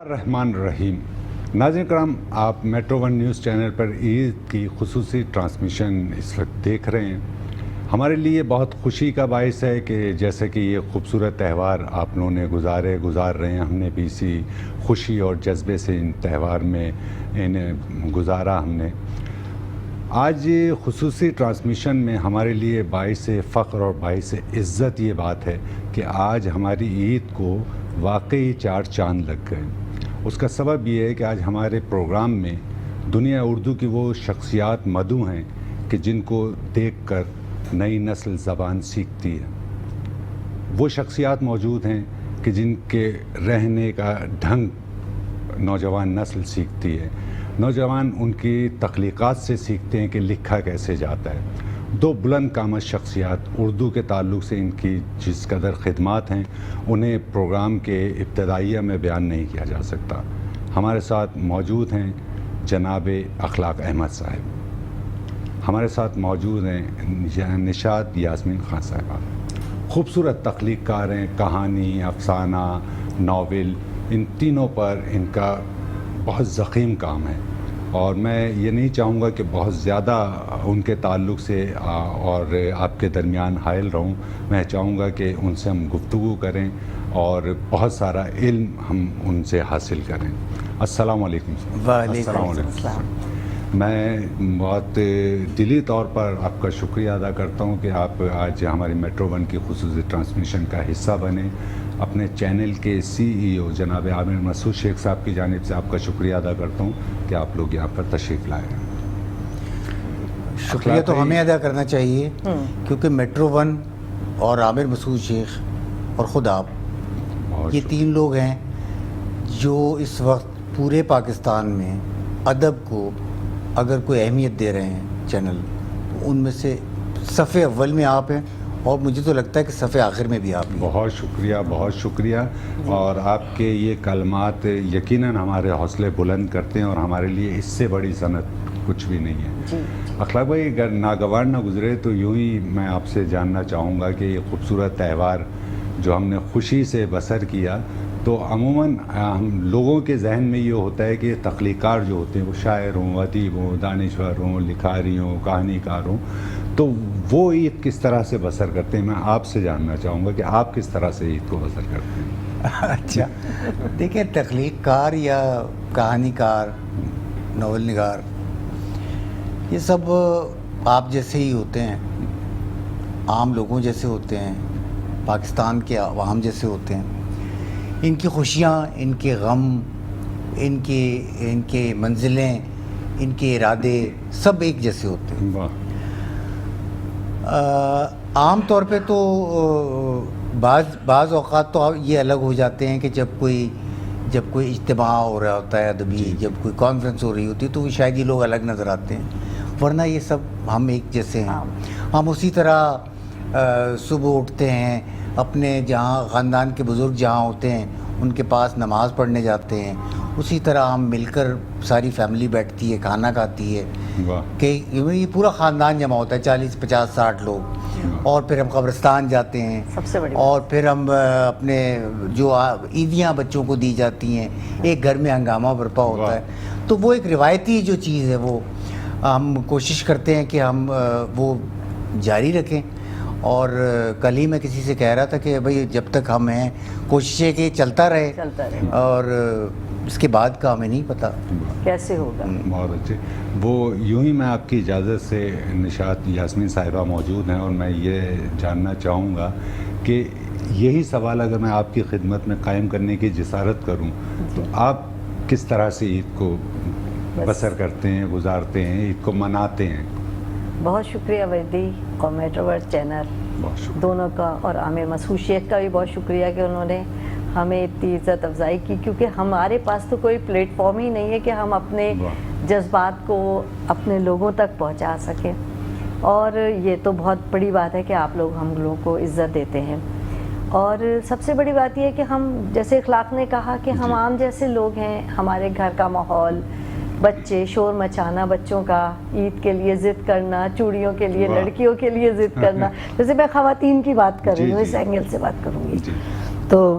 الرحمن الرحیم ناظرین کرام، آپ میٹرو ون نیوز چینل پر عید کی خصوصی ٹرانسمیشن اس وقت دیکھ رہے ہیں۔ ہمارے لیے بہت خوشی کا باعث ہے کہ جیسے کہ یہ خوبصورت تہوار آپ لوگوں نے گزار رہے ہیں، ہم نے بھی اسی خوشی اور جذبے سے ان تہوار میں انہیں گزارا ہم نے۔ آج خصوصی ٹرانسمیشن میں ہمارے لیے باعث فخر اور باعث عزت یہ بات ہے کہ آج ہماری عید کو واقعی 4 چاند لگ گئے۔ اس کا سبب یہ ہے کہ آج ہمارے پروگرام میں دنیا اردو کی وہ شخصیات مدعو ہیں کہ جن کو دیکھ کر نئی نسل زبان سیکھتی ہے۔ وہ شخصیات موجود ہیں کہ جن کے رہنے کا ڈھنگ نوجوان نسل سیکھتی ہے۔ نوجوان ان کی تخلیقات سے سیکھتے ہیں کہ لکھا کیسے جاتا ہے۔ 2 بلند قامت شخصیات اردو کے تعلق سے ان کی جس قدر خدمات ہیں انہیں پروگرام کے ابتدائیہ میں بیان نہیں کیا جا سکتا۔ ہمارے ساتھ موجود ہیں جناب اخلاق احمد صاحب، ہمارے ساتھ موجود ہیں نشاد یاسمین خان صاحبہ، خوبصورت تخلیق کار ہیں، کہانی، افسانہ، ناول، ان تینوں پر ان کا بہت ضخیم کام ہے، اور میں یہ نہیں چاہوں گا کہ بہت زیادہ ان کے تعلق سے اور آپ کے درمیان حائل رہوں۔ میں چاہوں گا کہ ان سے ہم گفتگو کریں اور بہت سارا علم ہم ان سے حاصل کریں۔ السلام علیکم۔ وعلیکم السلام۔ میں بہت دلی طور پر آپ کا شکریہ ادا کرتا ہوں کہ آپ آج ہماری میٹرو ون کی خصوصی ٹرانسمیشن کا حصہ بنے۔ اپنے چینل کے CEO جناب عامر مسعود شیخ صاحب کی جانب سے آپ کا شکریہ ادا کرتا ہوں کہ آپ لوگ یہاں پر تشریف لائے ہیں۔ شکریہ تو ہمیں ادا کرنا چاہیے کیونکہ میٹرو ون اور عامر مسعود شیخ اور خود آپ، یہ 3 لوگ ہیں جو اس وقت پورے پاکستان میں ادب کو اگر کوئی اہمیت دے رہے ہیں چینل، ان میں سے صف اول میں آپ ہیں، اور مجھے تو لگتا ہے کہ صف آخر میں بھی آپ ہیں۔ بہت شکریہ، بہت شکریہ، اور آپ کے یہ کلمات یقیناً ہمارے حوصلے بلند کرتے ہیں، اور ہمارے لیے اس سے بڑی صنعت کچھ بھی نہیں ہے۔ اخلاق بھائی، اگر ناگوار نہ گزرے تو یوں ہی میں آپ سے جاننا چاہوں گا کہ یہ خوبصورت تہوار جو ہم نے خوشی سے بسر کیا، تو عموماً ہم لوگوں کے ذہن میں یہ ہوتا ہے کہ تخلیقار جو ہوتے ہیں وہ شاعر ہوں، ادیب ہوں، دانشور ہوں، لکھاری ہوں، کہانی کار ہوں، تو وہ عید کس طرح سے بسر کرتے ہیں؟ میں آپ سے جاننا چاہوں گا کہ آپ کس طرح سے عید کو بسر کرتے ہیں؟ اچھا، دیکھیں، تخلیق کار یا کہانی کار، ناول نگار، یہ سب آپ جیسے ہی ہوتے ہیں، عام لوگوں جیسے ہوتے ہیں، پاکستان کے عوام جیسے ہوتے ہیں۔ ان کی خوشیاں، ان کے غم، ان کے منزلیں، ان کے ارادے سب ایک جیسے ہوتے ہیں۔ واہ۔ عام طور پہ تو بعض اوقات تو یہ الگ ہو جاتے ہیں کہ جب کوئی اجتماع ہو رہا ہوتا ہے ادبی، جب کوئی کانفرنس ہو رہی ہوتی ہے تو شاید یہ لوگ الگ نظر آتے ہیں، ورنہ یہ سب ہم ایک جیسے ہیں۔ ہم اسی طرح صبح اٹھتے ہیں، اپنے جہاں خاندان کے بزرگ جہاں ہوتے ہیں ان کے پاس نماز پڑھنے جاتے ہیں، اسی طرح ہم مل کر ساری فیملی بیٹھتی ہے، کھانا کھاتی ہے، کہ یہ پورا خاندان جمع ہوتا ہے، 40 50 60 لوگ، اور پھر ہم قبرستان جاتے ہیں، اور پھر ہم اپنے جو عیدیاں بچوں کو دی جاتی ہیں، ایک گھر میں ہنگامہ برپا ہوتا ہے۔ تو وہ ایک روایتی جو چیز ہے وہ ہم کوشش کرتے ہیں کہ ہم وہ جاری رکھیں۔ اور کل ہی میں کسی سے کہہ رہا تھا کہ بھئی جب تک ہم ہیں کوشش ہے کہ چلتا رہے، اور اس کے بعد کا ہمیں نہیں پتہ کیسے ہوگا۔ بہت اچھے۔ وہ یوں ہی میں آپ کی اجازت سے نشاد یاسمین صاحبہ موجود ہیں، اور میں یہ جاننا چاہوں گا کہ یہی سوال اگر میں آپ کی خدمت میں قائم کرنے کی جسارت کروں تو آپ کس طرح سے عید کو بسر کرتے ہیں، گزارتے ہیں، عید کو مناتے ہیں؟ بہت شکریہ ویدی اور میٹرو ون چینل دونوں کا، اور عامر مسعود شیخ کا بھی بہت شکریہ کہ انہوں نے ہمیں اتنی عزت افزائی کی، کیونکہ ہمارے پاس تو کوئی پلیٹ فارم ہی نہیں ہے کہ ہم اپنے جذبات کو اپنے لوگوں تک پہنچا سکیں، اور یہ تو بہت بڑی بات ہے کہ آپ لوگ ہم لوگوں کو عزت دیتے ہیں۔ اور سب سے بڑی بات یہ ہے کہ ہم، جیسے اخلاق نے کہا، کہ ہم عام جیسے لوگ ہیں، ہمارے گھر کا ماحول، بچے، شور مچانا بچوں کا، عید کے لیے ضد کرنا، چوڑیوں کے لیے لڑکیوں کے لیے ضد کرنا، جیسے میں خواتین کی بات کر رہی ہوں، اس اینگل سے بات کروں گی، تو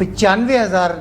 95,000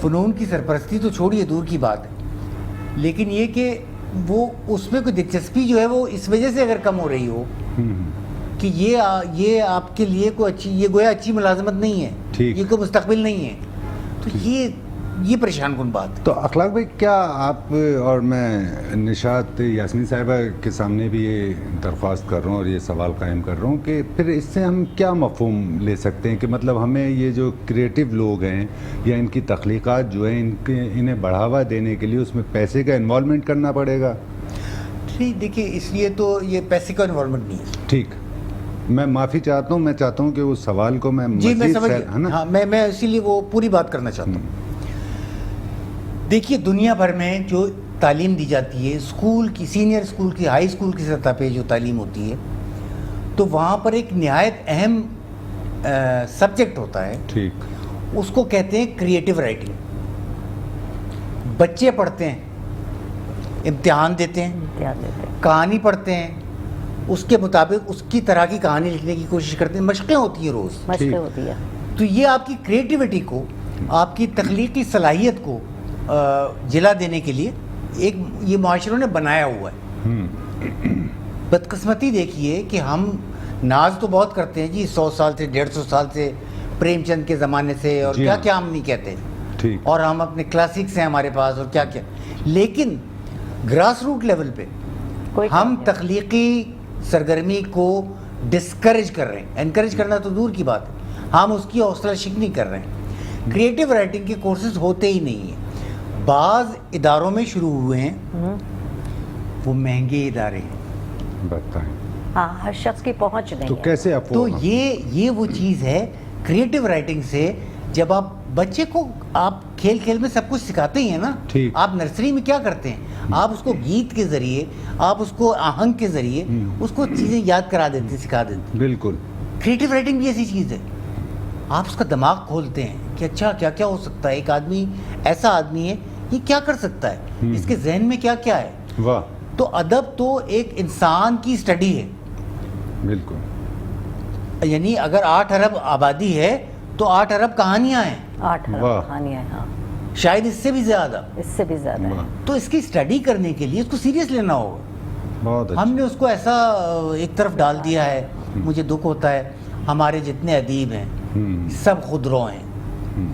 فنون کی سرپرستی تو چھوڑیے دور کی بات ہے، لیکن یہ کہ وہ اس میں کوئی دلچسپی جو ہے وہ اس وجہ سے اگر کم ہو رہی ہو کہ یہ آپ کے لیے کوئی اچھی، یہ گویا اچھی ملازمت نہیں ہے، ٹھیک، یہ کوئی مستقبل نہیں ہے، تو یہ پریشان کن بات ہے۔ تو اخلاق بھائی کیا آپ، اور میں نشاط یاسمین صاحبہ کے سامنے بھی یہ درخواست کر رہا ہوں اور یہ سوال قائم کر رہا ہوں کہ پھر اس سے ہم کیا مفہوم لے سکتے ہیں کہ مطلب ہمیں یہ جو کریٹیو لوگ ہیں یا ان کی تخلیقات جو ہیں انہیں بڑھاوا دینے کے لیے اس میں پیسے کا انوالومنٹ کرنا پڑے گا؟ نہیں دیکھیے، اس لیے تو یہ پیسے کا انوالومنٹ نہیں ہے۔ ٹھیک، میں معافی چاہتا ہوں، میں چاہتا ہوں کہ اس سوال کو میں جی میں مزید سمجھ ہے نا، ہاں میں اسی لیے وہ پوری بات کرنا چاہتا ہوں۔ دیکھیے دنیا بھر میں جو تعلیم دی جاتی ہے، اسکول کی، سینئر اسکول کی، ہائی اسکول کی سطح پہ جو تعلیم ہوتی ہے، تو وہاں پر ایک نہایت اہم سبجیکٹ ہوتا ہے، ٹھیک، اس کو کہتے ہیں کریٹیو رائٹنگ۔ بچے پڑھتے ہیں، امتحان دیتے ہیں، کہانی پڑھتے ہیں، اس کے مطابق اس کی طرح کی کہانی لکھنے کی کوشش کرتے ہیں، مشقیں ہوتی ہیں روز، مشقیں ہوتی ہے، تو یہ آپ کی کریٹیوٹی کو، آپ کی تخلیقی صلاحیت کو جلا دینے کے لیے ایک یہ معاشروں نے بنایا ہوا ہے۔ بدقسمتی دیکھیے کہ ہم ناز تو بہت کرتے ہیں جی، 100 سال سے 150 سال سے، پریم چند کے زمانے سے، اور کیا کیا ہم نہیں کہتے، ٹھیک، اور ہم اپنے کلاسکس ہیں ہمارے پاس، اور کیا کیا، لیکن گراس روٹ لیول پہ ہم تخلیقی سرگرمی کو ڈسکریج کر رہے ہیں۔ انکریج کرنا تو دور کی بات ہے، ہم اس کی حوصلہ شکنی کر رہے ہیں۔ کریٹیو رائٹنگ کے کورسز ہوتے ہی نہیں ہیں، بعض اداروں میں شروع ہوئے ہیں، وہ مہنگے ادارے ہیں، بتائیں ہاں، ہر شخص کی پہنچ نہیں تو ہے۔ کیسے تو یہ وہ چیز ہے کریٹیو رائٹنگ سے، جب آپ بچے کو آپ کھیل کھیل میں سب کچھ سکھاتے ہی ہیں نا، آپ نرسری میں کیا کرتے ہیں، آپ اس کو گیت کے ذریعے، آپ اس کو آہنگ کے ذریعے اس کو چیزیں یاد کرا دیتے ہیں، سکھا دیتے ہیں۔ بالکل، کریٹیو رائٹنگ بھی ایسی چیز ہے، آپ اس کا دماغ کھولتے ہیں کہ اچھا کیا کیا ہو سکتا ہے، ایک آدمی ایسا آدمی ہے، یہ کیا کر سکتا ہے، اس کے ذہن میں کیا کیا ہے۔ واہ، تو ادب تو ایک انسان کی اسٹڈی ہے، بالکل، یعنی اگر 8 ارب آبادی ہے تو 8 ارب کہانیاں ہیں، 8 کہانیاں ہیں، ہاں، شاید اس سے بھی زیادہ، اس سے بھی زیادہ ہے۔ تو اس کی اسٹڈی کرنے کے لیے اس کو سیریس لینا ہوگا۔ بہت اچھا، ہم نے اس کو ایسا ایک طرف ڈال دیا ہے، مجھے دکھ ہوتا ہے، ہمارے جتنے ادیب ہیں سب خودرو ہیں،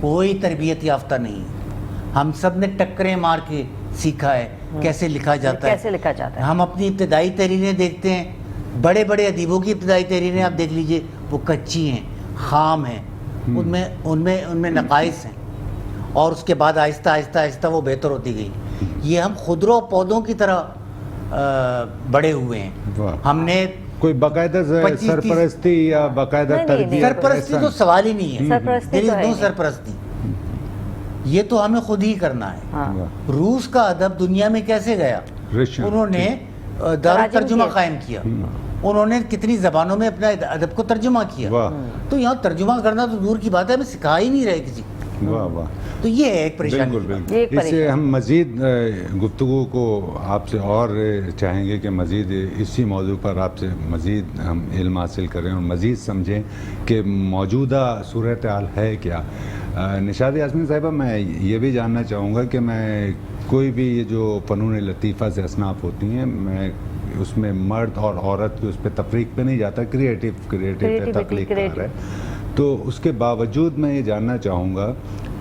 کوئی تربیت یافتہ نہیں ہے، ہم سب نے ٹکریں مار کے سیکھا ہے کیسے لکھا جاتا ہے، کیسے لکھا جاتا ہے۔ ہم اپنی ابتدائی تحریریں دیکھتے ہیں، بڑے بڑے ادیبوں کی ابتدائی تحریریں آپ دیکھ لیجئے، وہ کچی ہیں، خام ہیں، ان میں نقائص ہیں، اور اس کے بعد آہستہ آہستہ آہستہ وہ بہتر ہوتی گئی۔ یہ ہم خودرو پودوں کی طرح بڑے ہوئے ہیں، ہم نے کوئی باقاعدہ سرپرستی یا باقاعدہ تربیت، سرپرستی تو سوال ہی نہیں ہے، سرپرستی تو ہے سرپرستی یہ تو ہمیں خود ہی کرنا ہے۔ روس کا ادب دنیا میں کیسے گیا، انہوں نے دارالترجمہ قائم کیا، انہوں نے کتنی زبانوں میں اپنا ادب کو ترجمہ کیا، تو یہاں ترجمہ کرنا تو دور کی بات ہے، ہمیں سکھا ہی نہیں رہے کسی، واہ واہ، تو یہ ہے ایک پریشانی۔ بالکل، اس سے ہم مزید گفتگو کو آپ سے اور چاہیں گے کہ مزید اسی موضوع پر آپ سے مزید ہم علم حاصل کریں اور مزید سمجھیں کہ موجودہ صورتحال ہے کیا۔ نشاط یاسمین صاحبہ، میں یہ بھی جاننا چاہوں گا کہ میں کوئی بھی یہ جو فنون لطیفہ سے اصناف ہوتی ہیں، میں اس میں مرد اور عورت کی اس پہ تفریق پہ نہیں جاتا، کریٹیو تخلیق کار ہے، تو اس کے باوجود میں یہ جاننا چاہوں گا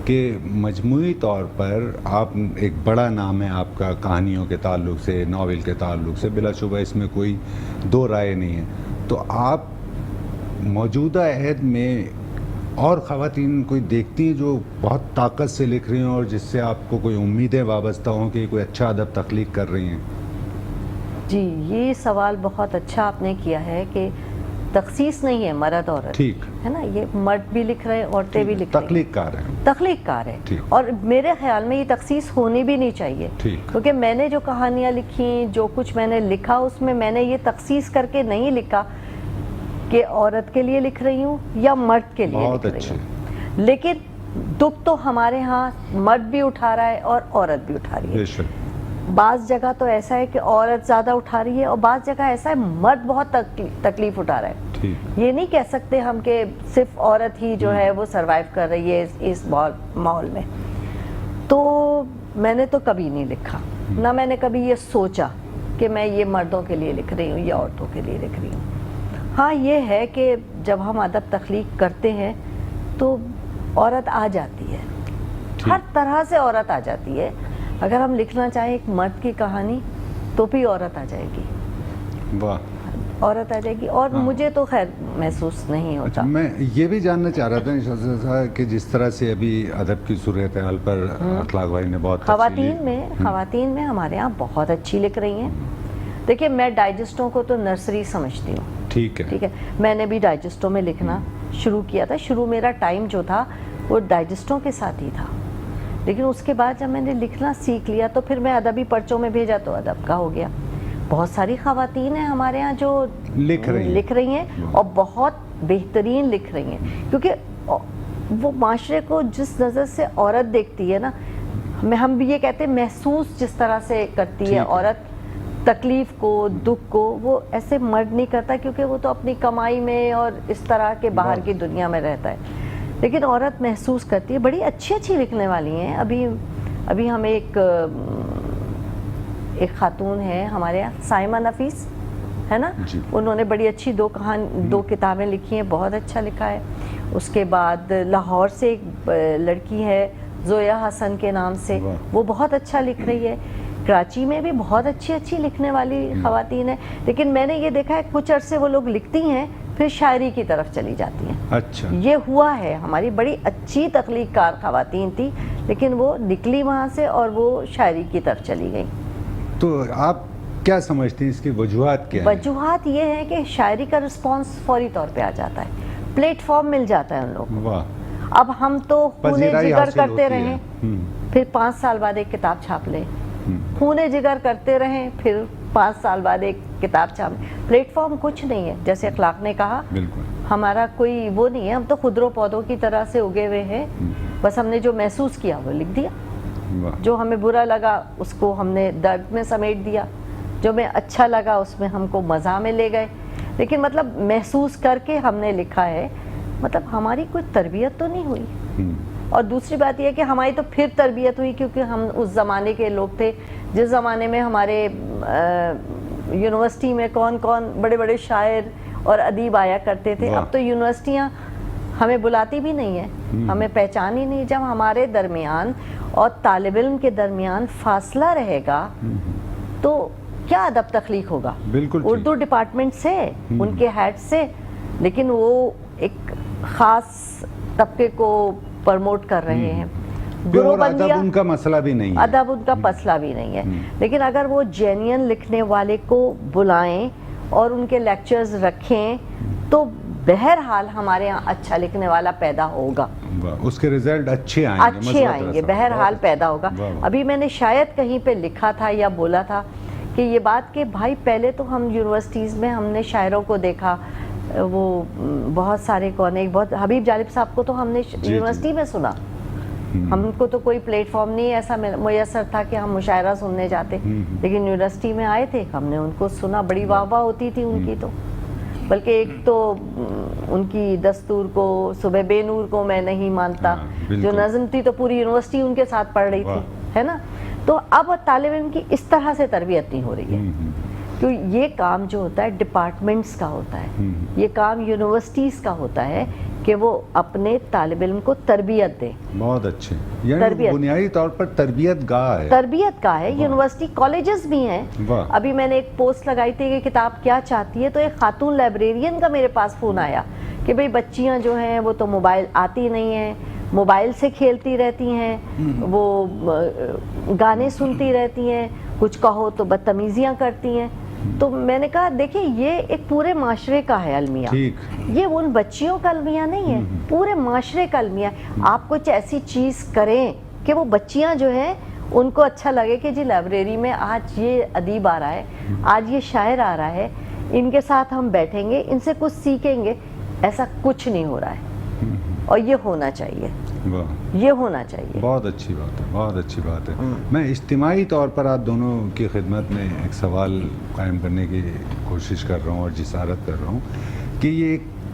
کہ مجموعی طور پر آپ ایک بڑا نام ہے آپ کا کہانیوں کے تعلق سے، ناول کے تعلق سے، بلا شبہ اس میں کوئی دو رائے نہیں ہے، تو آپ موجودہ عہد میں اور خواتین کوئی دیکھتی ہیں جو بہت طاقت سے لکھ رہی ہیں اور جس سے آپ کو کوئی امیدیں وابستہ ہوں کہ کوئی اچھا ادب تخلیق کر رہی ہیں؟ جی، یہ سوال بہت اچھا آپ نے کیا ہے کہ تخصیص نہیں ہے مرد عورت، ٹھیک ہے نا، یہ مرد بھی لکھ رہے ہیں، عورتیں بھی لکھ رہی ہیں، تخلیق کار ہیں، تخلیق کار ہے، اور میرے خیال میں یہ تخصیص ہونی بھی نہیں چاہیے، کیونکہ میں نے جو کہانیاں لکھی، جو کچھ میں نے لکھا، اس میں نے یہ تخصیص کر کے نہیں لکھا کہ عورت کے لیے لکھ رہی ہوں یا مرد کے لیے لکھ رہی ہوں، لیکن دکھ تو ہمارے ہاں مرد بھی اٹھا رہا ہے اور عورت بھی اٹھا رہی ہے۔ بعض جگہ تو ایسا ہے کہ عورت زیادہ اٹھا رہی ہے اور بعض جگہ ایسا ہے مرد بہت تکلیف اٹھا رہا ہے۔ یہ نہیں کہہ سکتے ہم کہ صرف عورت ہی جو ہے وہ سروائیو کر رہی ہے اس ماحول میں۔ تو میں نے تو کبھی نہیں لکھا، نہ میں نے کبھی یہ سوچا کہ میں یہ مردوں کے لیے لکھ رہی ہوں یا عورتوں کے لیے لکھ رہی ہوں۔ ہاں یہ ہے کہ جب ہم ادب تخلیق کرتے ہیں تو عورت آ جاتی ہے، ہر طرح سے عورت آ جاتی ہے۔ اگر ہم لکھنا چاہیں ایک مرد کی کہانی تو بھی عورت آ جائے گی، واہ، عورت آ جائے گی، اور مجھے تو خیر محسوس نہیں ہوتا۔ میں یہ بھی جاننا چاہ رہا تھا نشاط صاحب کہ جس طرح سے ابھی ادب کی صورتحال پر اخلاق بھائی نے بہت خواتین میں ہمارے ہاں بہت اچھی لکھ رہی ہیں۔ دیکھیے میں ڈائجسٹوں کو تو نرسری سمجھتی ہوں، ٹھیک ہے، میں نے بھی ڈائجسٹوں میں لکھنا شروع کیا تھا، شروع میرا ٹائم جو تھا وہ ڈائجسٹوں کے ساتھ ہی تھا، لیکن اس کے بعد جب میں نے لکھنا سیکھ لیا تو پھر میں ادبی پرچوں میں بھیجا تو ادب کا ہو گیا۔ بہت ساری خواتین ہیں ہمارے ہاں جو لکھ رہی ہیں اور بہت بہترین لکھ رہی ہیں، کیونکہ وہ معاشرے کو جس نظر سے عورت دیکھتی ہے نا، ہم بھی یہ کہتے ہیں محسوس جس طرح سے کرتی ہے عورت تکلیف کو، دکھ کو، وہ ایسے مرد نہیں کرتا، کیونکہ وہ تو اپنی کمائی میں اور اس طرح کے باہر کی دنیا میں رہتا ہے، لیکن عورت محسوس کرتی ہے۔ بڑی اچھی لکھنے والی ہیں۔ ابھی ہم ایک خاتون ہے ہمارے یہاں، سائمہ نفیس ہے نا، انہوں نے بڑی اچھی 2 کتابیں لکھی ہیں، بہت اچھا لکھا ہے۔ اس کے بعد لاہور سے ایک لڑکی ہے زویا حسن کے نام سے، وہ بہت اچھا لکھ رہی ہے۔ کراچی میں بھی بہت اچھی لکھنے والی خواتین ہیں، لیکن میں نے یہ دیکھا ہے کچھ عرصے وہ لوگ لکھتی ہیں پھر شاعری کی طرف چلی جاتی ہیں۔ اچھا، یہ ہوا ہے، ہماری بڑی اچھی تخلیق کار خواتین تھی لیکن وہ نکلی وہاں سے اور وہ شاعری کی طرف چلی گئی۔ تو آپ کیا سمجھتے ہیں اس کی وجوہات کیا ہیں؟ وجوہات یہ ہے کہ شاعری کا رسپانس فوری طور پہ آ جاتا ہے، پلیٹ فارم مل جاتا ہے ان لوگوں کو۔ اب ہم تو خونے جگر کرتے رہیں پھر 5 سال بعد ایک کتاب چھاپ لیں، خونے جگر کرتے رہیں پھر 5 سال بعد ایک کتاب چھاپ لیں۔ پلیٹ فارم کچھ نہیں ہے، جیسے اخلاق نے کہا، ہمارا کوئی وہ نہیں ہے، ہم تو خضر و پودوں کی طرح سے اگے ہوئے ہیں، بس ہم نے جو محسوس کیا وہ لکھ دیا، جو ہمیں برا لگا اس کو ہم نے درد میں سمیٹ دیا، جو ہمیں اچھا لگا اس میں ہم کو مزاح میں لے گئے، لیکن مطلب محسوس کر کے ہم نے لکھا ہے، مطلب ہماری کوئی تربیت تو نہیں ہوئی۔ اور دوسری بات یہ ہے کہ ہماری تو پھر تربیت ہوئی کیونکہ ہم اس زمانے کے لوگ تھے جس زمانے میں ہمارے یونیورسٹی میں کون بڑے بڑے شاعر اور ادیب آیا کرتے تھے۔ اب تو یونیورسٹیاں ہمیں بلاتی بھی نہیں ہیں، ہمیں پہچان ہی نہیں۔ جب ہمارے درمیان اور طالب علم کے درمیان فاصلہ رہے گا تو کیا ادب تخلیق ہوگا؟ اردو ڈپارٹمنٹ سے، ان کے ہیڈ سے، لیکن وہ ایک خاص طبقے کو پرموٹ کر رہے ہیں۔ ادب ان کا مسئلہ بھی نہیں ہے، ادب ان کا مسئلہ بھی نہیں ہے، لیکن اگر وہ جینین لکھنے والے کو بلائیں اور ان کے لیکچرز رکھیں تو بہرحال ہمارے یہاں اچھا لکھنے والا پیدا ہوگا، اس کے رزلٹ اچھے آئیں گے، بہرحال پیدا ہوگا۔ ابھی میں نے شاید کہیں پہ لکھا تھا یا بولا تھا کہ یہ بات کہ بھائی پہلے تو ہم یونیورسٹیز میں ہم نے شاعروں کو دیکھا، وہ بہت سارے بہت حبیب جالب صاحب کو تو ہم نے یونیورسٹی میں سنا، ہم کو تو کوئی پلیٹ فارم نہیں ایسا میسر تھا کہ ہم مشاعرہ سننے جاتے، لیکن یونیورسٹی میں آئے تھے، ہم نے ان کو سنا، بڑی واہ واہ ہوتی تھی ان کی، تو بلکہ ایک تو ان کی دستور کو صبح بے نور کو میں نہیں مانتا جو نظم تھی تو پوری یونیورسٹی ان کے ساتھ پڑھ رہی تھی، ہے نا۔ تو اب طالب علم کی اس طرح سے تربیت نہیں ہو رہی ہے، تو یہ کام جو ہوتا ہے ڈپارٹمنٹس کا ہوتا ہے، یہ کام یونیورسٹیز کا ہوتا ہے کہ وہ اپنے طالب علم کو تربیت دیں۔ بہت اچھے، یعنی بنیادی طور پر تربیت گاہ ہے، یونیورسٹی کالجز بھی ہیں۔ ابھی میں نے ایک پوسٹ لگائی تھی کہ کتاب کیا چاہتی ہے، تو ایک خاتون لائبریرین کا میرے پاس فون آیا کہ بھئی بچیاں جو ہیں وہ تو موبائل آتی نہیں ہیں، موبائل سے کھیلتی رہتی ہیں، وہ گانے سنتی رہتی ہیں، کچھ کہو تو بدتمیزیاں کرتی ہیں۔ تو میں نے کہا دیکھیں یہ ایک پورے معاشرے کا ہے المیہ، یہ ان بچیوں کا المیہ نہیں ہے، پورے معاشرے کا المیہ۔ آپ کچھ ایسی چیز کریں کہ وہ بچیاں جو ہیں ان کو اچھا لگے کہ جی لائبریری میں آج یہ ادیب آ رہا ہے، آج یہ شاعر آ رہا ہے، ان کے ساتھ ہم بیٹھیں گے، ان سے کچھ سیکھیں گے۔ ایسا کچھ نہیں ہو رہا ہے اور یہ ہونا چاہیے، یہ ہونا چاہیے۔ بہت اچھی بات ہے، بہت اچھی بات ہے۔ میں اجتماعی طور پر آپ دونوں کی خدمت میں ایک سوال قائم کرنے کی کوشش کر رہا ہوں اور جسارت کر رہا ہوں کہ یہ ایک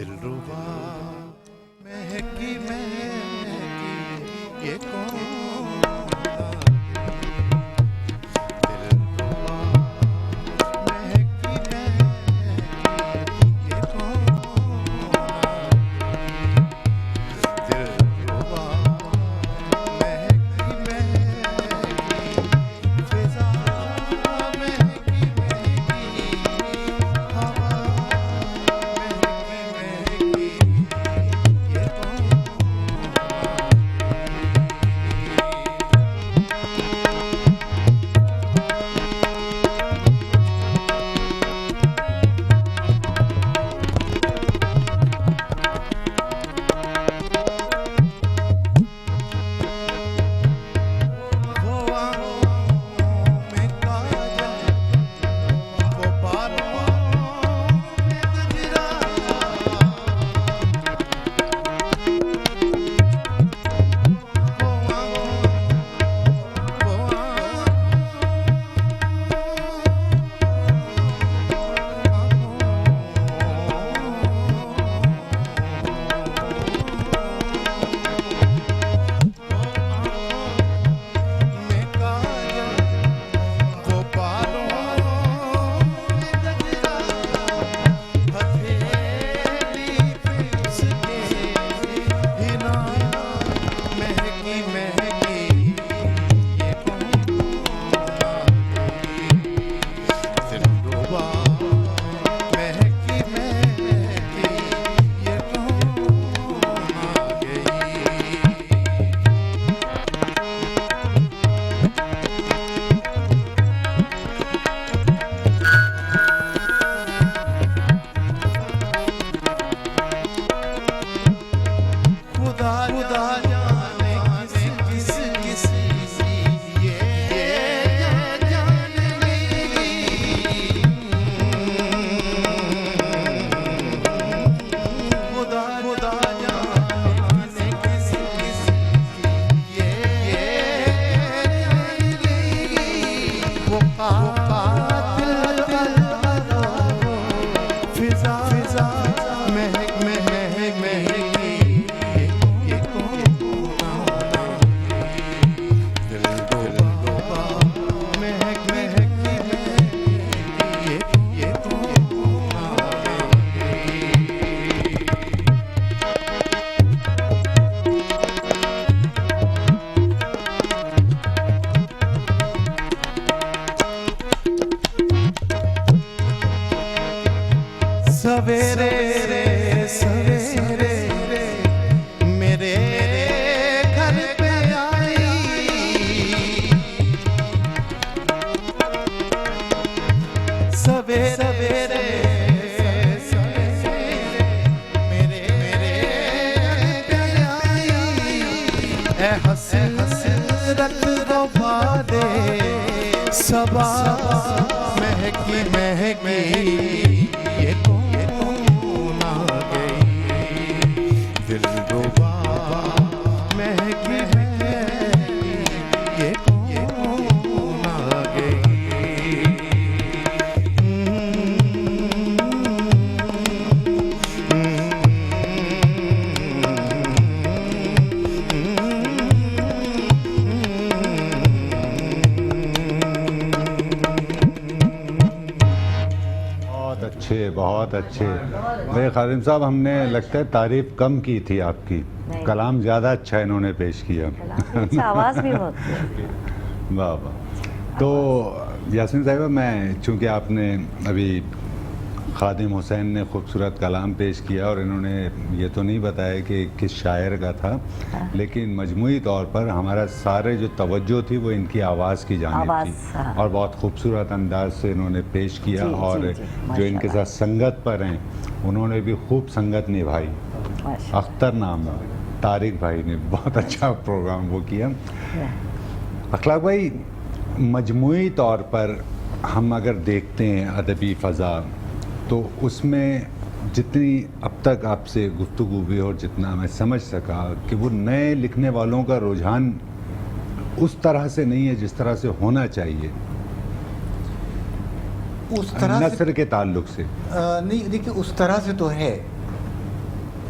دلربا مہکی مہکی یہ کون دلربا مہکی مہکی یہ کون دلربا مہکی مہکی فضا مہکی مہکی ہوا سویرے سویرے میرے گھر پہ آئی سویرے میرے گھر آئی اے حسرت روا دے صبا مہکی مہکی یہ کون آ گئی دلربا مہکی مہکی یہ کون آ گئی بہت اچھے میرے خادم صاحب، ہم نے لگتا ہے تعریف کم کی تھی آپ کی، کلام زیادہ اچھا انہوں نے پیش کیا، اچھا آواز بھی بہت واہ واہ۔ تو یاسمین صاحبہ، میں چونکہ آپ نے ابھی خادم حسین نے خوبصورت کلام پیش کیا اور انہوں نے یہ تو نہیں بتایا کہ کس شاعر کا تھا، لیکن مجموعی طور پر ہمارا سارے جو توجہ تھی وہ ان کی آواز کی جانب تھی اور بہت خوبصورت انداز سے انہوں نے پیش کیا، اور جو ان کے ساتھ سنگت پر ہیں انہوں نے بھی خوب سنگت نبھائی۔ اختر نام طارق بھائی نے بہت اچھا پروگرام وہ کیا۔ اخلاق بھائی، مجموعی طور پر ہم اگر دیکھتے ہیں ادبی فضا، تو اس میں جتنی اب تک آپ سے گفتگو ہوئی اور جتنا میں سمجھ سکا کہ وہ نئے لکھنے والوں کا رجحان اس طرح سے نہیں ہے جس طرح سے ہونا چاہیے اس طرح نثر کے تعلق سے۔ نہیں، دیکھیے اس طرح سے تو ہے،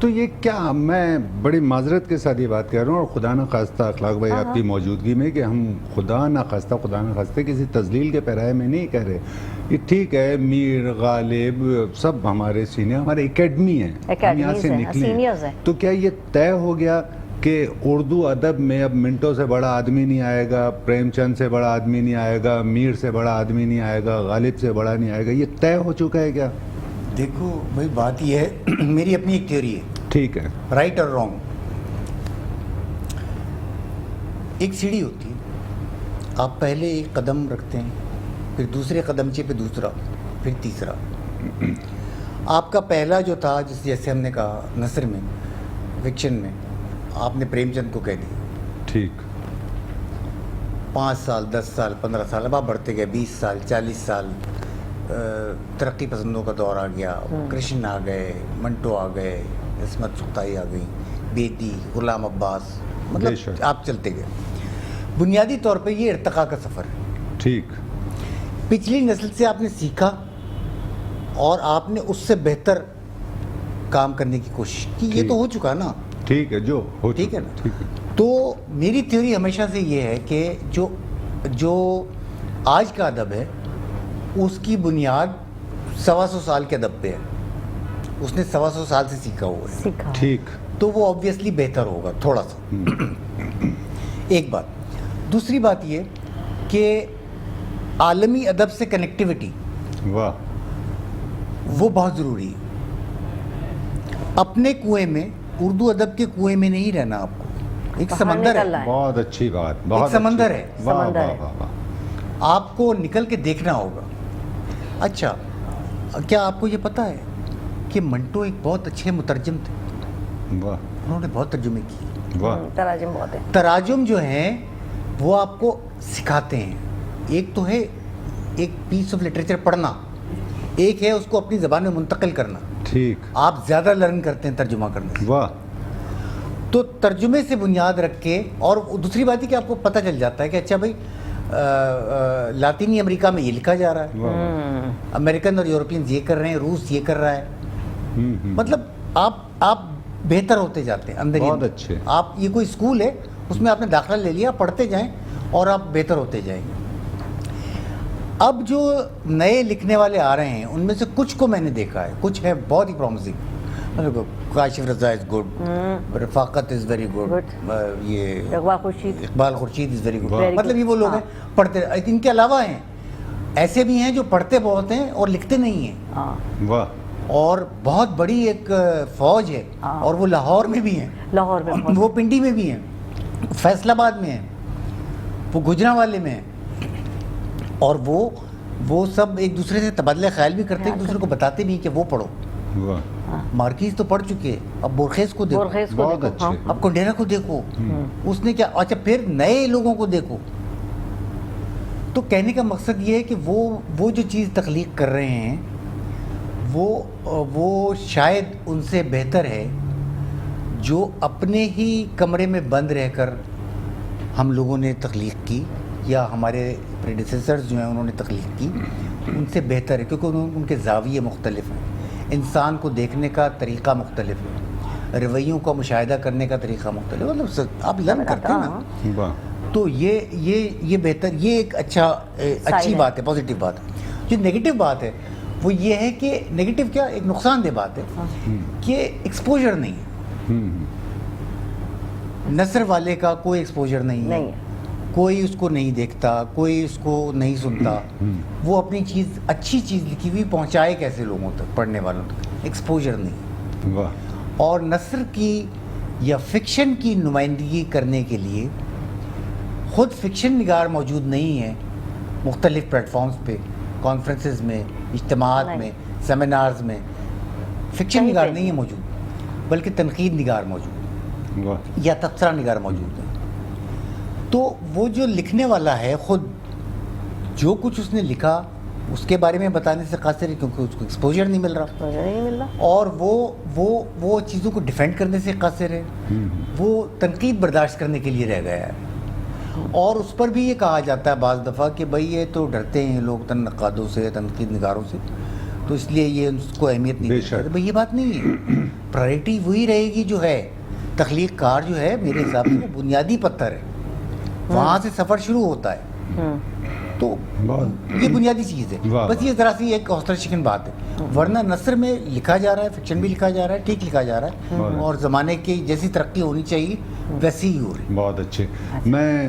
تو یہ کیا، میں بڑی معذرت کے ساتھ یہ بات کہہ رہا ہوں، اور خدا نہ خواستہ اخلاق بھائی آپ کی موجودگی میں، کہ ہم خدا نہ خواستہ کسی تذلیل کے پیرائے میں نہیں کہہ رہے. یہ ٹھیک ہے، میر غالب سب ہمارے سینئر، ہمارے اکیڈمی ہیں، ہم یہاں سے نکلے ہیں. تو کیا یہ طے ہو گیا کہ اردو ادب میں اب منٹو سے بڑا آدمی نہیں آئے گا، پریم چند سے بڑا آدمی نہیں آئے گا، میر سے بڑا آدمی نہیں آئے گا، غالب سے بڑا نہیں آئے گا؟ یہ طے ہو چکا ہے کیا؟ دیکھو بھائی، بات یہ ہے، میری اپنی ایک تھیوری ہے، ٹھیک ہے، رائٹ اور رانگ. ایک سیڑھی ہوتی ہے، آپ پہلے ایک قدم رکھتے ہیں، پھر دوسرے قدمچے پہ دوسرا، پھر تیسرا. آپ کا پہلا جو تھا، جیسے ہم نے کہا نثر میں، فکشن میں، آپ نے پریم چند کو کہہ دیا. ٹھیک. 5 سال 10 سال 15 سال، اب آپ بڑھتے گئے، 20 سال 40 سال، ترقی پسندوں کا دور آ گیا، کرشن آ گئے، منٹو آ گئے، عصمت سختائی آ گئی، بیدی، غلام عباس، مطلب آپ چلتے گئے. بنیادی طور پہ یہ ارتقاء کا سفر ہے. ٹھیک. پچھلی نسل سے آپ نے سیکھا اور آپ نے اس سے بہتر کام کرنے کی کوشش کی. یہ تو ہو چکا نا. ٹھیک ہے، جو ہو ٹھیک ہے نا. ٹھیک ہے. تو میری تھیوری ہمیشہ سے یہ ہے کہ جو آج کا ادب ہے اس کی بنیاد 125 سال کے ادب پہ ہے. اس نے 125 سال سے سیکھا ہوا ہے. ٹھیک. تو وہ آبویسلی بہتر ہوگا تھوڑا سا. ایک بات. دوسری بات یہ کہ عالمی ادب سے کنیکٹیوٹی، واہ، وہ بہت ضروری ہے. اپنے کنویں میں، اردو ادب کے کنویں میں نہیں رہنا. آپ کو ایک سمندر ہے. بہت اچھی بات. ایک سمندر ہے. واہ. آپ کو نکل کے دیکھنا ہوگا. اچھا، کیا آپ کو یہ پتہ ہے کہ منٹو ایک بہت اچھے مترجم تھے؟ واہ. انہوں نے بہت ترجمے کیے. واہ. تراجم بہت ہے. تراجم جو ہیں وہ آپ کو سکھاتے ہیں. ایک تو ہے ایک پیس آف لٹریچر پڑھنا، ایک ہے اس کو اپنی زبان میں منتقل کرنا. ٹھیک. آپ زیادہ لرن کرتے ہیں ترجمہ کرنے سے. واہ. تو ترجمے سے بنیاد رکھ کے، اور دوسری بات ہے کہ آپ کو پتہ چل جاتا ہے کہ اچھا بھائی لاطینی امریکہ میں یہ لکھا جا رہا ہے، امریکن اور یورپینز یہ کر رہے ہیں، روس یہ کر رہا ہے. مطلب آپ بہتر ہوتے جاتے ہیں اندر. بہت اچھے. آپ، یہ کوئی اسکول ہے، اس میں آپ نے داخلہ لے لیا، پڑھتے جائیں اور آپ بہتر ہوتے جائیں گے. اب جو نئے لکھنے والے آ رہے ہیں ان میں سے کچھ کو میں نے دیکھا ہے، کچھ ہے بہت ہی promising. Kashif Raza is good, Rifaqat is very good, یہ Iqbal Khurshid is very good. مطلب یہ وہ لوگ ہیں پڑھتے. ان کے علاوہ ہیں ایسے بھی ہیں جو پڑھتے بہت ہیں اور لکھتے نہیں ہیں. واہ. اور بہت بڑی ایک فوج ہے، اور وہ لاہور میں بھی ہیں، لاہور میں، وہ پنڈی میں بھی ہیں، فیصل آباد میں ہیں، وہ گجرانوالے میں ہیں. اور وہ سب ایک دوسرے سے تبادلہ خیال بھی کرتے ہیں، ایک دوسرے کو بتاتے بھی کہ وہ پڑھو. مارکیز تو پڑھ چکے، اب بورخیز کو دیکھو، بہت اچھے. اب کنڈیرا کو دیکھو، اس نے کیا. اچھا، پھر نئے لوگوں کو دیکھو. تو کہنے کا مقصد یہ ہے کہ وہ جو چیز تخلیق کر رہے ہیں وہ شاید ان سے بہتر ہے جو اپنے ہی کمرے میں بند رہ کر ہم لوگوں نے تخلیق کی، یا ہمارے پریڈیسیسرز جو ہیں انہوں نے تخلیق کی. ان سے بہتر ہے کیونکہ ان کے زاویے مختلف ہیں، انسان کو دیکھنے کا طریقہ مختلف ہے، رویوں کا مشاہدہ کرنے کا طریقہ مختلف ہے. مطلب آپ لرن کرتے ہیں نا. تو یہ بہتر، یہ ایک اچھی بات ہے، پازیٹیو بات ہے. جو نیگیٹو بات ہے وہ یہ ہے کہ نیگیٹو کیا، ایک نقصان دہ بات ہے کہ ایکسپوجر نہیں ہے. نثر والے کا کوئی ایکسپوجر نہیں ہے، کوئی اس کو نہیں دیکھتا، کوئی اس کو نہیں سنتا. وہ اپنی چیز، اچھی چیز لکھی ہوئی پہنچائے کیسے لوگوں تک، پڑھنے والوں تک. ایکسپوجر نہیں. اور نثر کی یا فکشن کی نمائندگی کرنے کے لیے خود فکشن نگار موجود نہیں ہے مختلف پلیٹ فارمز پہ، کانفرنسز میں، اجتماعات میں، سیمینارز میں. فکشن نگار نہیں ہے موجود، بلکہ تنقید نگار موجود یا تبصرہ نگار موجود ہے. تو وہ جو لکھنے والا ہے خود جو کچھ اس نے لکھا اس کے بارے میں بتانے سے قاصر ہے، کیونکہ اس کو ایکسپوجر نہیں مل رہا. اور وہ چیزوں کو ڈیفینڈ کرنے سے قاصر ہے، وہ تنقید برداشت کرنے کے لیے رہ گیا ہے. اور اس پر بھی یہ کہا جاتا ہے بعض دفعہ کہ بھئی یہ تو ڈرتے ہیں لوگ نقادوں سے، تنقید نگاروں سے. تو اس لیے یہ اس کو اہمیت نہیں بے دیتے شک۔ بھائی یہ بات نہیں ہے، پرائرٹی وہی رہے گی جو ہے، تخلیق کار جو ہے میرے حساب سے وہ بنیادی پتھر ہے، وہاں سے سفر شروع ہوتا ہے، تو بہت یہ بنیادی چیز ہے، واہ بس یہ ذرا سی ایک حوصلہ شکن بات ہے، ورنہ نثر میں لکھا جا رہا ہے، فکشن بھی لکھا جا رہا ہے، ٹھیک لکھا جا رہا ہے، اور زمانے کی جیسی ترقی ہونی چاہیے ویسی ہی ہو رہی ہے۔ بہت اچھے۔ میں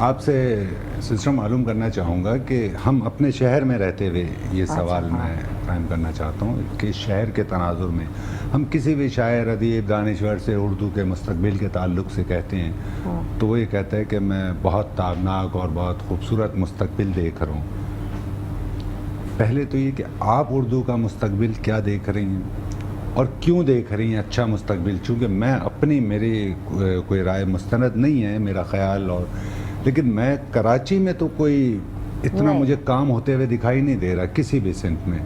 آپ سے سسٹر معلوم کرنا چاہوں گا کہ ہم اپنے شہر میں رہتے ہوئے یہ سوال میں قائم کرنا چاہتا ہوں کہ شہر کے تناظر میں ہم کسی بھی شاعر ادیب دانشور سے اردو کے مستقبل کے تعلق سے کہتے ہیں تو وہ یہ کہتا ہے کہ میں بہت تابناک اور بہت خوبصورت مستقبل دیکھ رہا ہوں۔ پہلے تو یہ کہ آپ اردو کا مستقبل کیا دیکھ رہی ہیں اور کیوں دیکھ رہی ہیں اچھا مستقبل؟ چونکہ میں اپنی میری کوئی رائے مستند نہیں ہے میرا خیال، اور لیکن میں کراچی میں تو کوئی اتنا مجھے کام ہوتے ہوئے دکھائی نہیں دے رہا کسی بھی صنف میں،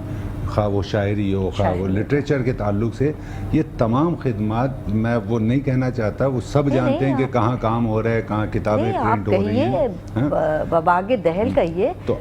خواہ وہ شاعری ہو خواہ وہ لٹریچر کے تعلق سے۔ یہ تمام خدمات میں وہ نہیں کہنا چاہتا، وہ سب جانتے ہیں کہ کہاں کام ہو رہا ہے، کہاں کتابیں پرنٹ ہو رہی ہیں۔ باغ دہل کہیے تو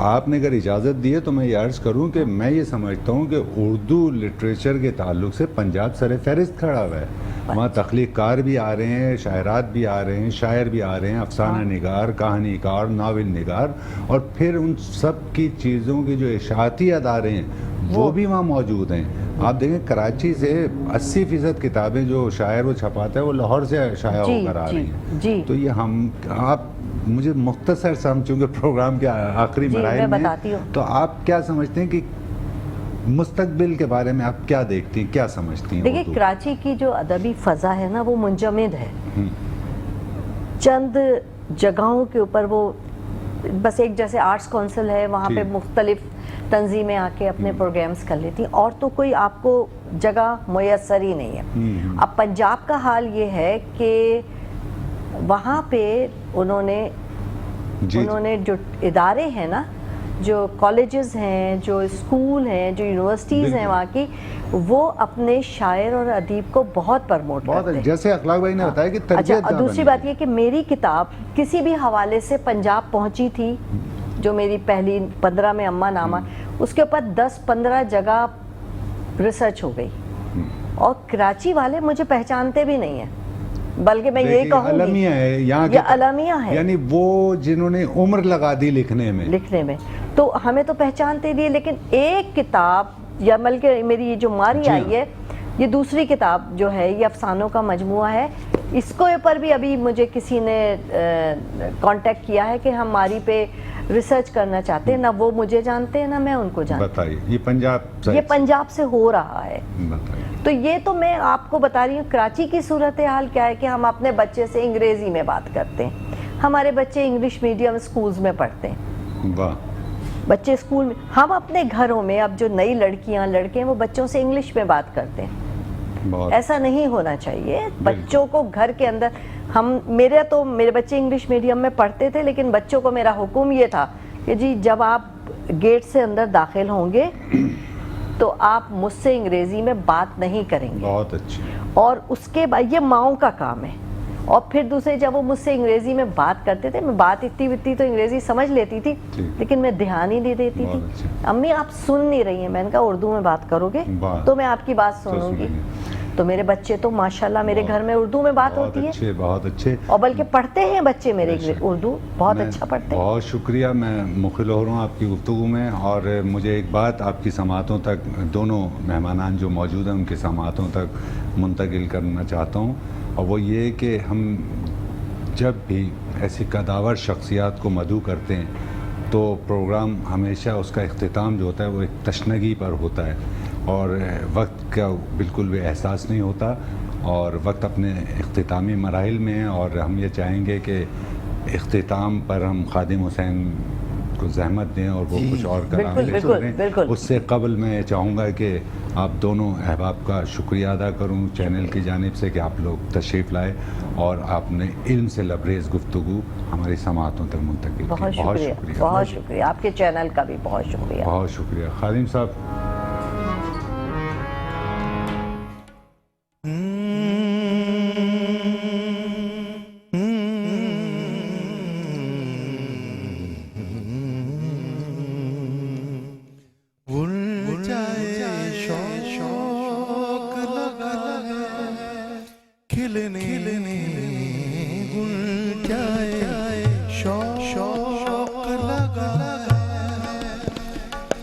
آپ نے اگر اجازت دی ہے تو میں یہ عرض کروں کہ میں یہ سمجھتا ہوں کہ اردو لٹریچر کے تعلق سے پنجاب سر فہرست کھڑا ہوا ہے، وہاں تخلیق کار بھی آ رہے ہیں، شاعرات بھی آ رہے ہیں، شاعر بھی آ رہے ہیں، افسانہ نگار، کہانی کار، ناول نگار، اور پھر ان سب کی چیزوں کے جو اشاعتی ادارے ہیں وہ بھی وہاں موجود ہیں۔ آپ دیکھیں کراچی سے 80% کتابیں جو شاعر وہ چھپاتا ہے وہ لاہور سے شائع ہو کر آ رہی ہیں۔ تو یہ آپ مجھے مختصر سا، ہم چونکہ پروگرام کے آخری مراحل میں، تو آپ کیا سمجھتے ہیں کہ مستقبل کے بارے میں آپ کیا دیکھتی ہیں، کیا سمجھتی ہیں؟ دیکھیں کراچی کی جو ادبی فضا ہے نا وہ منجمد ہے، چند جگہوں کے اوپر وہ بس ایک جیسے آرٹس کونسل ہے وہاں پہ مختلف تنظیمیں آ کے اپنے پروگرامز کر لیتی ہیں، اور تو کوئی آپ کو جگہ میسر ہی نہیں ہے۔ اب پنجاب کا حال یہ ہے کہ وہاں پہ انہوں نے جو ادارے ہیں نا، جو کالجز ہیں، جو اسکول ہیں، جو یونیورسٹیز ہیں وہاں کی، وہ اپنے شاعر اور ادیب کو بہت پرموٹ کرتے ہیں، جیسے اخلاق بھائی نے بتایا کہ تربیت۔ اور دوسری بات یہ کہ میری کتاب کسی بھی حوالے سے پنجاب پہنچی تھی، جو میری پہلی 15 میں اماں نامہ، اس کے اوپر 10-15 جگہ ریسرچ ہو گئی، اور کراچی والے مجھے پہچانتے بھی نہیں ہیں، بلکہ میں یہ کہوں گی یہ المیہ ہے، یعنی وہ جنہوں نے عمر لگا دی لکھنے میں، تو ہمیں تو پہچانتے نہیں، لیکن ایک کتاب، یا بلکہ میری یہ جو ماری آئی ہے، یہ دوسری کتاب جو ہے یہ افسانوں کا مجموعہ ہے، اس کو اوپر بھی ابھی مجھے کسی نے کانٹیکٹ کیا ہے کہ ہم ماری پہ ریسرچ کرنا چاہتے ہیں، نہ وہ مجھے جانتے ہیں نہ میں ان کو جانتے۔ بتائیے یہ پنجاب سے ہو رہا ہے، تو یہ تو میں آپ کو بتا رہی ہوں کراچی کی صورتحال کیا ہے کہ ہم اپنے بچے سے انگریزی میں بات کرتے ہیں، ہمارے بچے انگلش میڈیم اسکولز میں پڑھتے ہیں، بچے اسکول میں، ہم اپنے گھروں میں اب جو نئی لڑکیاں لڑکے ہیں وہ بچوں سے انگلش میں بات کرتے ہیں۔ ایسا نہیں ہونا چاہیے، بچوں کو گھر کے اندر، میرے بچے انگلش میڈیم میں پڑھتے تھے، لیکن بچوں کو میرا حکم یہ تھا کہ جی جب آپ گیٹ سے اندر داخل ہوں گے تو آپ مجھ سے انگریزی میں بات نہیں کریں گے، بہت اچھی، اور اس کے بعد یہ ماؤں کا کام ہے، اور پھر دوسرے جب وہ مجھ سے انگریزی میں بات کرتے تھے، میں بات اتنی تو انگریزی سمجھ لیتی تھی، لیکن میں دھیان ہی نہیں دیتی تھی، امی آپ سن نہیں رہی ہیں، میں نے کہا اردو میں بات کرو گے تو میں آپ کی بات سنوں گی، تو میرے بچے تو ماشاءاللہ میرے گھر میں اردو میں بات ہوتی ہے، بہت اچھے، اور بلکہ پڑھتے ہیں بچے میرے اردو بہت اچھا پڑھتے ہیں۔ بہت شکریہ، میں مخل ہو رہا ہوں آپ کی گفتگو میں، اور مجھے ایک بات آپ کی سماعتوں تک، دونوں مہمانان جو موجود ہیں ان کی سماعتوں تک منتقل کرنا چاہتا ہوں، اور وہ یہ کہ ہم جب بھی ایسی قداور شخصیات کو مدعو کرتے ہیں تو پروگرام ہمیشہ اس کا اختتام جو ہوتا ہے وہ ایک تشنگی پر ہوتا ہے، اور وقت کا بالکل بھی احساس نہیں ہوتا، اور وقت اپنے اختتامی مراحل میں ہیں، اور ہم یہ چاہیں گے کہ اختتام پر ہم خادم حسین کو زحمت دیں اور وہ کچھ اور کلام لے چلیں۔ اس سے قبل میں چاہوں گا کہ آپ دونوں احباب کا شکریہ ادا کروں چینل کی جانب سے کہ آپ لوگ تشریف لائے اور آپ نے علم سے لبریز گفتگو ہماری سماعتوں تک منتقل کی۔ بہت شکریہ، بہت شکریہ، آپ کے چینل کا بھی بہت شکریہ، بہت شکریہ۔ خادم صاحب، بھول جا